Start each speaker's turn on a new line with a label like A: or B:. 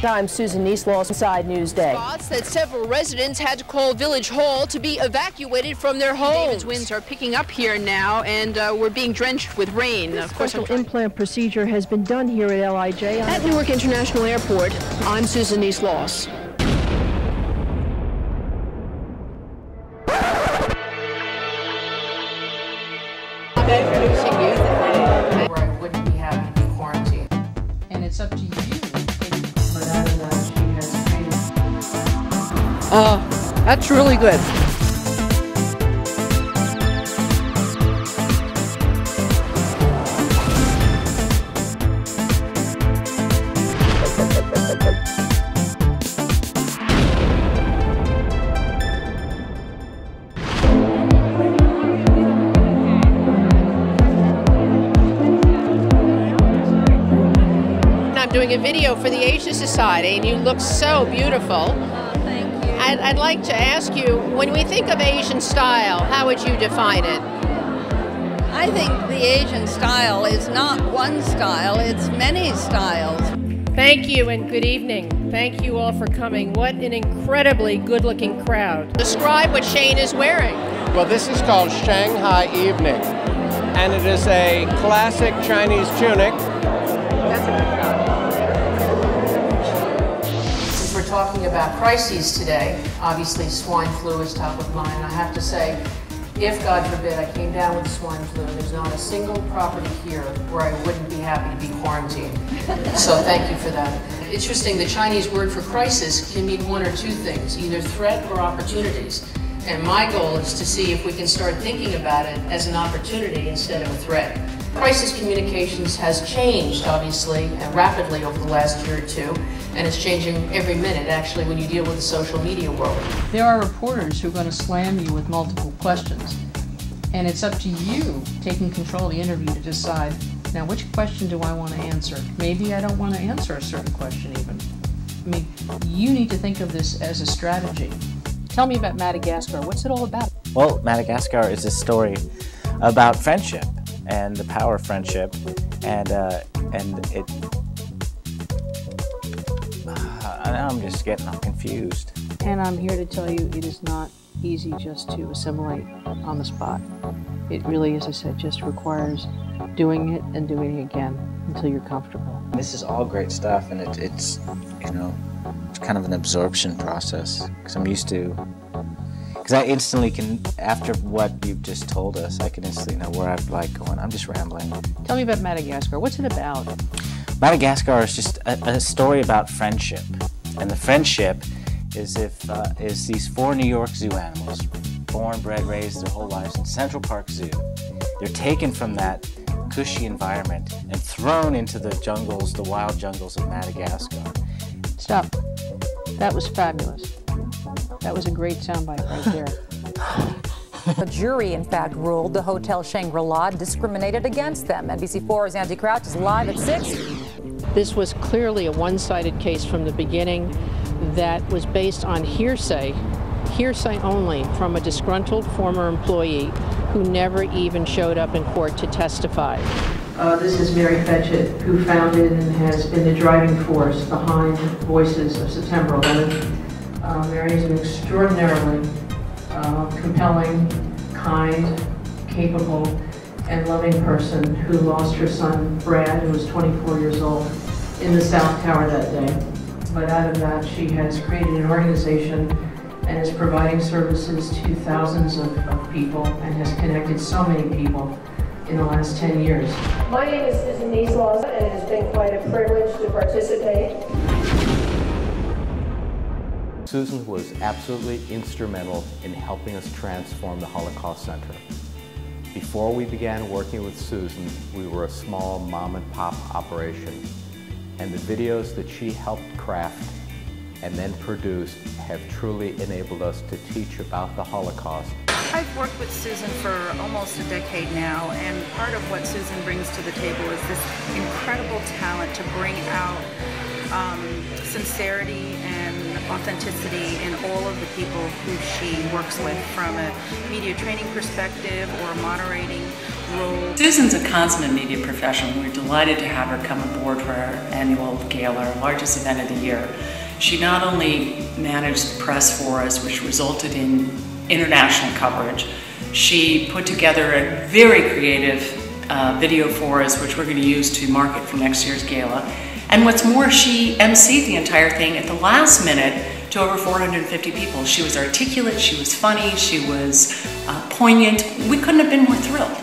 A: I'm Susan Neisloss, Inside News Day.
B: Spots that several residents had to call Village Hall to be evacuated from their homes. David's winds are picking up here now, and we're being drenched with rain.
A: Of course, special implant procedure has been done here at LIJ.
B: At Newark International Airport, I'm Susan Neisloss.
C: Where I wouldn't be happy to be quarantined.
D: And it's up to you.
C: But out of that, she has created.
B: That's really good. I'm doing a video for the Asia Society, and you look so beautiful.
E: Thank you.
B: I'd like to ask you, when we think of Asian style, how would you define it?
E: I think the Asian style is not one style, it's many styles.
A: Thank you and good evening. Thank you all for coming. What an incredibly good-looking crowd.
B: Describe what Shane is wearing.
F: Well, this is called Shanghai Evening, and it is a classic Chinese tunic.
C: Since we're talking about crises today, obviously swine flu is top of mind. I have to say, if God forbid I came down with swine flu, there's not a single property here where I wouldn't be happy to be quarantined. So thank you for that. Interesting, the Chinese word for crisis can mean one or two things, either threat or opportunities. And my goal is to see if we can start thinking about it as an opportunity instead of a threat. Crisis communications has changed, obviously, and rapidly over the last year or two, and it's changing every minute, actually, when you deal with the social media world.
D: There are reporters who are going to slam you with multiple questions, and it's up to you, taking control of the interview, to decide, now which question do I want to answer? Maybe I don't want to answer a certain question even. I mean, you need to think of this as a strategy. Tell me about Madagascar. What's it all about?
G: Well, Madagascar is a story about friendship and the power of friendship, and it. I'm just getting all confused.
D: And I'm here to tell you it is not easy just to assimilate on the spot. It really, as I said, just requires doing it and doing it again until you're comfortable.
G: This is all great stuff, and it's you know, it's kind of an absorption process, because I'm used to. Because I instantly can, after what you've just told us, I can instantly know where I'm like going. I'm just rambling.
D: Tell me about Madagascar. What's it about?
G: Madagascar is just a story about friendship, and the friendship is these 4 New York zoo animals, born, bred, raised their whole lives in Central Park Zoo. They're taken from that cushy environment and thrown into the jungles, the wild jungles of Madagascar.
D: Stop. That was fabulous. That was a great soundbite right there.
H: The jury, in fact, ruled the Hotel Shangri-La discriminated against them. NBC4's Andy Crouch is live at 6.
I: This was clearly a one-sided case from the beginning that was based on hearsay only, from a disgruntled former employee who never even showed up in court to testify.
C: This is Mary Fetchett, who founded and has been the driving force behind Voices of September 11th. Mary is an extraordinarily compelling, kind, capable, and loving person who lost her son, Brad, who was 24 years old, in the South Tower that day. But out of that, she has created an organization and is providing services to thousands of people and has connected so many people in the last 10 years.
A: My name is Susan Neisloss, and it has been quite a privilege to participate.
J: Susan was absolutely instrumental in helping us transform the Holocaust Center. Before we began working with Susan, we were a small mom-and-pop operation, and the videos that she helped craft and then produce have truly enabled us to teach about the Holocaust.
K: I've worked with Susan for almost a decade now, and part of what Susan brings to the table is this incredible talent to bring out sincerity and authenticity in all of the people who she works with, from a media training perspective or moderating role?
L: Susan's a consummate media professional. We're delighted to have her come aboard for our annual gala, our largest event of the year. She not only managed the press for us, which resulted in international coverage, she put together a very creative video for us, which we're going to use to market for next year's gala. And what's more, she emceed the entire thing at the last minute to over 450 people. She was articulate, she was funny, she was poignant. We couldn't have been more thrilled.